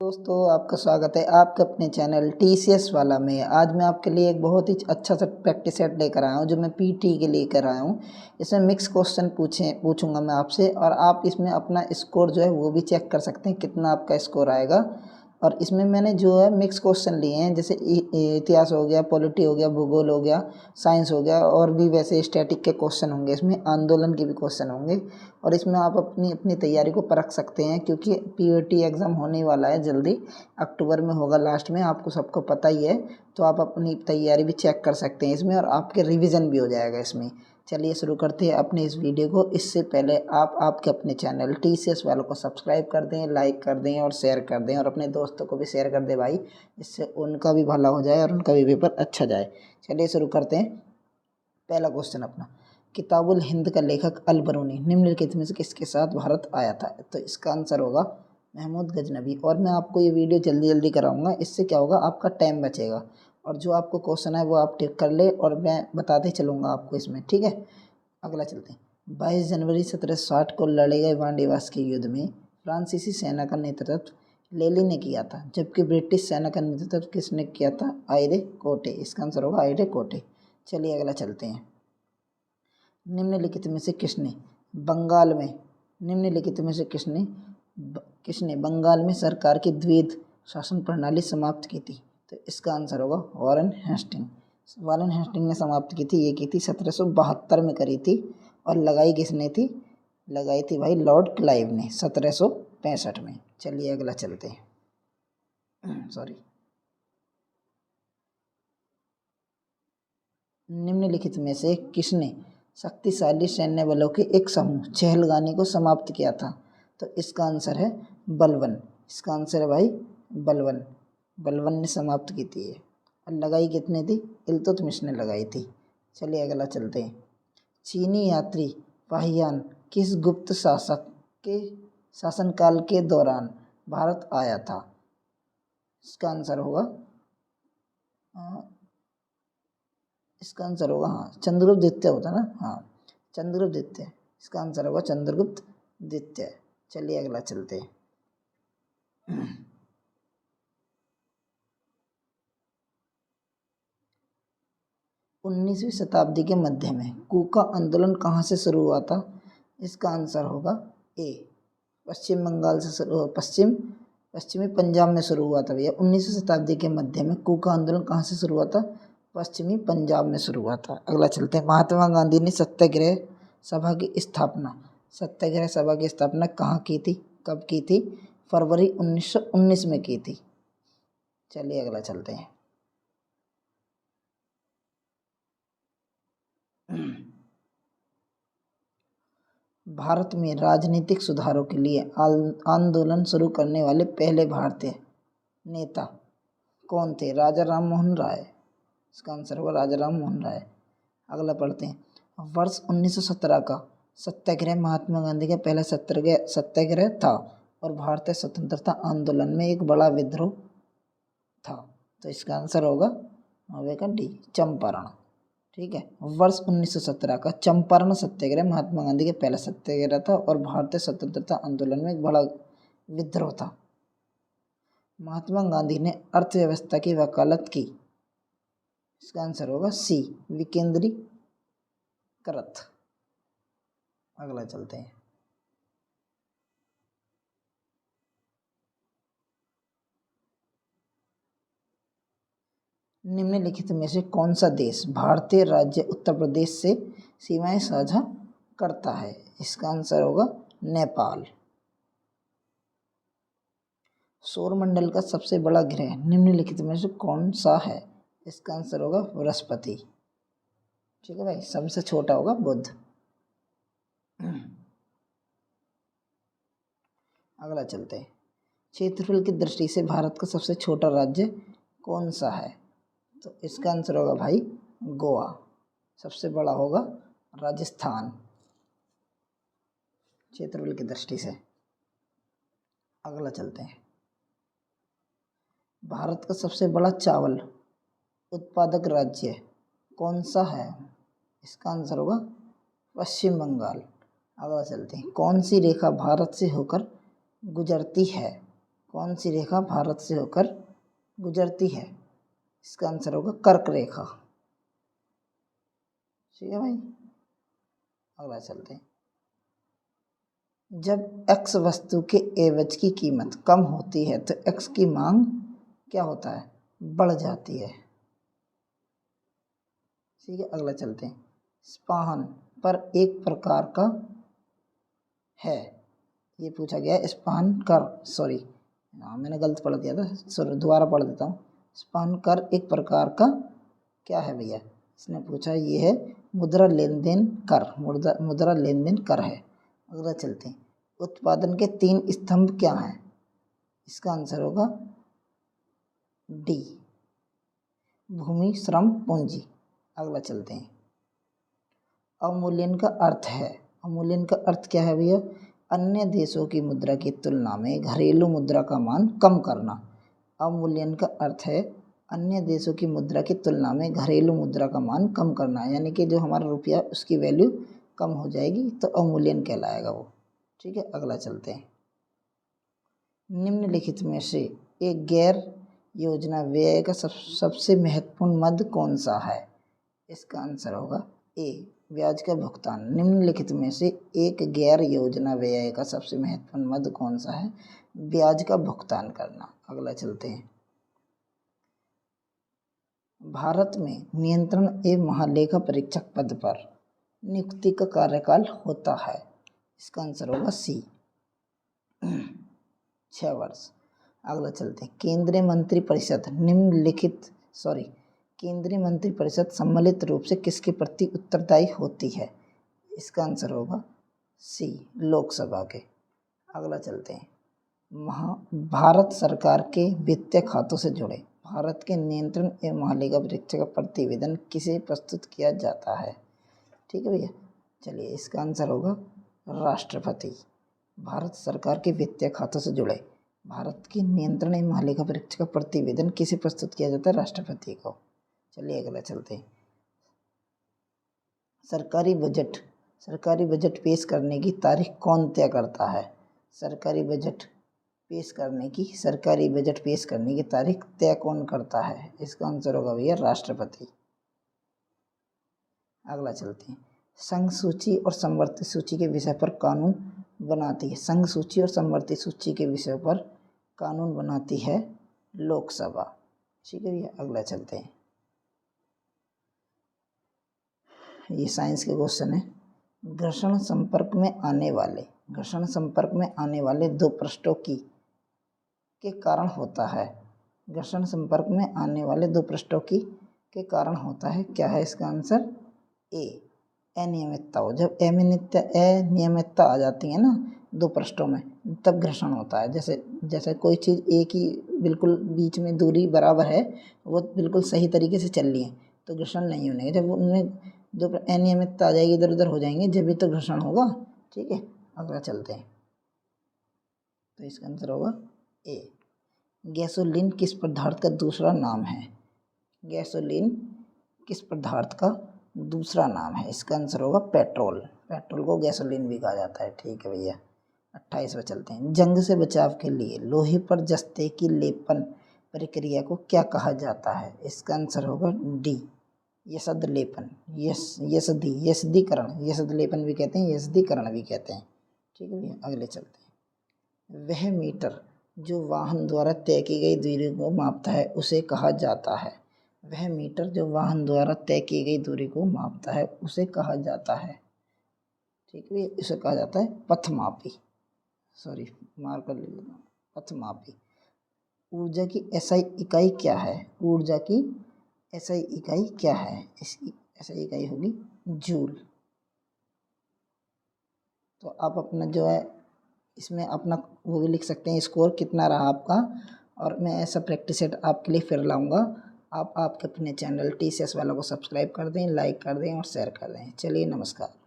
दोस्तों, आपका स्वागत है आपके अपने चैनल टीसीएस वाला में। आज मैं आपके लिए एक बहुत ही अच्छा सा प्रैक्टिस सेट लेकर आया हूँ जो मैं पीटी के लिए कर आया हूँ। इसमें मिक्स क्वेश्चन पूछूंगा मैं आपसे, और आप इसमें अपना स्कोर जो है वो भी चेक कर सकते हैं कितना आपका स्कोर आएगा। और इसमें मैंने जो है मिक्स क्वेश्चन लिए हैं, जैसे इतिहास हो गया, पॉलिटी हो गया, भूगोल हो गया, साइंस हो गया, और भी वैसे स्टैटिक के क्वेश्चन होंगे, इसमें आंदोलन के भी क्वेश्चन होंगे। और इसमें आप अपनी अपनी तैयारी को परख सकते हैं, क्योंकि पीओटी एग्ज़ाम होने वाला है जल्दी, अक्टूबर में होगा लास्ट में, आपको सबको पता ही है। तो आप अपनी तैयारी भी चेक कर सकते हैं इसमें, और आपके रिवीजन भी हो जाएगा इसमें। चलिए शुरू करते हैं अपने इस वीडियो को। इससे पहले आप आपके अपने चैनल टीसीएस वालों को सब्सक्राइब कर दें, लाइक कर दें और शेयर कर दें, और अपने दोस्तों को भी शेयर कर दें भाई, इससे उनका भी भला हो जाए और उनका भी पेपर अच्छा जाए। चलिए शुरू करते हैं। पहला क्वेश्चन अपना, किताबुल हिंद का लेखक अल बरूनी निम्नलिखित में से किसके साथ भारत आया था? तो इसका आंसर होगा महमूद गजनबी। और मैं आपको ये वीडियो जल्दी जल्दी कराऊंगा, इससे क्या होगा, आपका टाइम बचेगा, और जो आपको क्वेश्चन है वो आप टिक कर ले और मैं बताते चलूँगा आपको इसमें, ठीक है। अगला चलते हैं। 22 जनवरी 1760 को लड़े गए वांडीवास के युद्ध में फ्रांसीसी सेना का नेतृत्व लेली ने किया था, जबकि ब्रिटिश सेना का नेतृत्व किसने किया था? आयरे कोटे। इसका आंसर होगा आयरे कोटे। चलिए अगला चलते हैं। निम्नलिखित में से किसने बंगाल में निम्नलिखित में से किसने बंगाल में सरकार की द्वैध शासन प्रणाली समाप्त की थी? तो इसका आंसर होगा वॉरेन हेस्टिंग। वॉरेन हेस्टिंग ने समाप्त की थी। ये की थी 1772 में करी थी, और लगाई किसने थी? लगाई थी भाई लॉर्ड क्लाइव ने 1765 में। चलिए अगला चलते हैं। सॉरी। निम्नलिखित में से किसने शक्तिशाली सैन्य बलों के एक समूह चहलगानी को समाप्त किया था? तो इसका आंसर है बलवन। इसका आंसर है भाई बलवन। बलवन ने समाप्त की थी ये। और लगाई कितने थी? इल्तुतमिश ने लगाई थी। चलिए अगला चलते हैं। चीनी यात्री फाहियान किस गुप्त शासक के शासनकाल के दौरान भारत आया था? इसका आंसर होगा इसका आंसर होगा चंद्रगुप्त द्वितीय होता ना। चंद्रगुप्त द्वितीय। इसका आंसर होगा चंद्रगुप्त द्वितीय। चलिए अगला चलते हैं। 19वीं शताब्दी के मध्य में कूका आंदोलन कहाँ से शुरू हुआ था? इसका आंसर होगा ए, पश्चिम बंगाल से शुरू, पश्चिमी पंजाब में शुरू हुआ था भैया। 19वीं शताब्दी के मध्य में कूका आंदोलन कहाँ से शुरू हुआ था? पश्चिमी पंजाब में शुरू हुआ था। अगला चलते हैं। महात्मा गांधी ने सत्याग्रह सभा की स्थापना कहाँ की थी, कब की थी? फरवरी 1919 में की थी। चलिए अगला चलते हैं। भारत में राजनीतिक सुधारों के लिए आंदोलन शुरू करने वाले पहले भारतीय नेता कौन थे? राजा राम मोहन राय। इसका आंसर होगा राजा राम मोहन राय। अगला पढ़ते हैं। वर्ष 1917 का सत्याग्रह महात्मा गांधी का पहला सत्याग्रह था, और भारतीय स्वतंत्रता आंदोलन में एक बड़ा विद्रोह था। तो इसका आंसर होगा डी, चंपारण। ठीक है। वर्ष 1917 का चंपारण सत्याग्रह महात्मा गांधी का पहला सत्याग्रह था, और भारतीय स्वतंत्रता आंदोलन में एक बड़ा विद्रोह था। महात्मा गांधी ने अर्थव्यवस्था की वकालत की। इसका आंसर होगा सी, विकेंद्रीकृत। अगला चलते हैं। निम्नलिखित में से कौन सा देश भारतीय राज्य उत्तर प्रदेश से सीमाएं साझा करता है? इसका आंसर होगा नेपाल। सौरमंडल का सबसे बड़ा ग्रह निम्नलिखित में से कौन सा है? इसका आंसर होगा बृहस्पति। ठीक है भाई। सबसे छोटा होगा बुध। अगला चलते हैं। क्षेत्रफल की दृष्टि से भारत का सबसे छोटा राज्य कौन सा है? तो इसका आंसर होगा भाई गोवा। सबसे बड़ा होगा राजस्थान क्षेत्रफल की दृष्टि से। अगला चलते हैं। भारत का सबसे बड़ा चावल उत्पादक राज्य कौन सा है? इसका आंसर होगा पश्चिम बंगाल। अगला चलते हैं। कौन सी रेखा भारत से होकर गुजरती है? कौन सी रेखा भारत से होकर गुजरती है? इसका आंसर होगा कर्क रेखा। ठीक है भाई, अगला चलते हैं। जब x वस्तु के एवज की कीमत कम होती है तो x की मांग क्या होता है? बढ़ जाती है। ठीक है, अगला चलते हैं। स्पाहन पर एक प्रकार का है, ये पूछा गया है। स्पाहन कर, सॉरी मैंने गलत पढ़ दिया था, सॉरी दोबारा पढ़ देता हूँ। स्पाहन कर एक प्रकार का क्या है भैया? इसने पूछा ये है मुद्रा लेन देन कर, मुद्रा लेन देन कर है। अगला चलते हैं। उत्पादन के 3 स्तंभ क्या हैं? इसका आंसर होगा डी, भूमि, श्रम, पूंजी। अगला चलते हैं। अवमूल्यन का अर्थ है, अवमूल्यन का अर्थ क्या है भैया? अन्य देशों की मुद्रा की तुलना में घरेलू मुद्रा का मान कम करना। अवमूल्यन का अर्थ है अन्य देशों की मुद्रा की तुलना में घरेलू मुद्रा का मान कम करना, यानी कि जो हमारा रुपया उसकी वैल्यू कम हो जाएगी तो अवमूल्यन कहलाएगा वो। ठीक है, अगला चलते हैं। निम्नलिखित में से एक गैर योजना व्यय का सबसे महत्वपूर्ण मद कौन सा है? इसका आंसर होगा ए, ब्याज का भुगतान। निम्नलिखित में से एक गैर योजना व्यय का सबसे महत्वपूर्ण मद कौन सा है? ब्याज का भुगतान करना। अगला चलते हैं। भारत में नियंत्रण एवं महालेखा परीक्षक पद पर नियुक्ति का कार्यकाल होता है। इसका आंसर होगा सी, 6 वर्ष। अगला चलते हैं। केंद्रीय मंत्रिपरिषद सम्मिलित रूप से किसके प्रति उत्तरदायी होती है? इसका आंसर होगा सी, लोकसभा के। अगला चलते हैं। भारत सरकार के वित्तीय खातों से जुड़े भारत के नियंत्रण एवं महालेखा परीक्षक का प्रतिवेदन किसे प्रस्तुत किया जाता है? ठीक है भैया, चलिए इसका आंसर होगा राष्ट्रपति। भारत सरकार के वित्तीय खातों से जुड़े भारत के नियंत्रण एवं महालेखा परीक्षक का प्रतिवेदन किसे प्रस्तुत किया जाता है? राष्ट्रपति को। चलिए अगला चलते हैं। सरकारी बजट पेश करने की तारीख कौन तय करता है? सरकारी बजट पेश करने की तारीख तय कौन करता है? इसका आंसर होगा भैया राष्ट्रपति। अगला चलते हैं। संघ सूची और समवर्ती सूची के विषय पर कानून बनाती है। संघ सूची और समवर्ती सूची के विषय पर कानून बनाती है लोकसभा। ठीक है भैया, अगला चलते हैं। ये साइंस के क्वेश्चन है। घर्षण संपर्क में आने वाले 2 पृष्ठों के कारण होता है। घर्षण संपर्क में आने वाले 2 पृष्ठों के कारण होता है। क्या है इसका आंसर? ए, अनियमितता हो। जब अनियमितता आ जाती है ना 2 पृष्ठों में, तब घर्षण होता है। जैसे कोई चीज़ एक ही बिल्कुल बीच में दूरी बराबर है, वो बिल्कुल सही तरीके से चल रही है तो घर्षण नहीं होने। जब उनमें 2 अनियमितता आ जाएगी, इधर उधर हो जाएंगे, जब भी तो घर्षण होगा। ठीक है, अगला चलते हैं। तो इसका आंसर होगा ए। गैसोलीन किस पदार्थ का दूसरा नाम है? गैसोलीन किस पदार्थ का दूसरा नाम है? इसका आंसर होगा पेट्रोल। पेट्रोल को गैसोलीन भी कहा जाता है। ठीक है भैया, 28 पे चलते हैं। जंग से बचाव के लिए लोहे पर जस्ते की लेपन प्रक्रिया को क्या कहा जाता है? इसका आंसर होगा डी, यसद लेपन। यस्दीकरण, यसद लेपन भी कहते हैं, यस्दीकरण भी कहते हैं। ठीक है भैया, अगले चलते हैं। वह मीटर जो वाहन द्वारा तय की गई दूरी को मापता है उसे कहा जाता है। वह मीटर जो वाहन द्वारा तय की गई दूरी को मापता है उसे कहा जाता है। ठीक है, इसे कहा जाता है पथमापी। सॉरी, मार्कर ले लेता हूँ, पथमापी। ऊर्जा की एसआई इकाई क्या है? ऊर्जा की एसआई इकाई क्या है? इसकी एसआई इकाई होगी जूल। तो आप अपना जो है इसमें अपना वो भी लिख सकते हैं, स्कोर कितना रहा आपका। और मैं ऐसा प्रैक्टिस सेट आपके लिए फिर लाऊंगा। आप आपके अपने चैनल TCS वालों को सब्सक्राइब कर दें, लाइक कर दें और शेयर कर दें। चलिए, नमस्कार।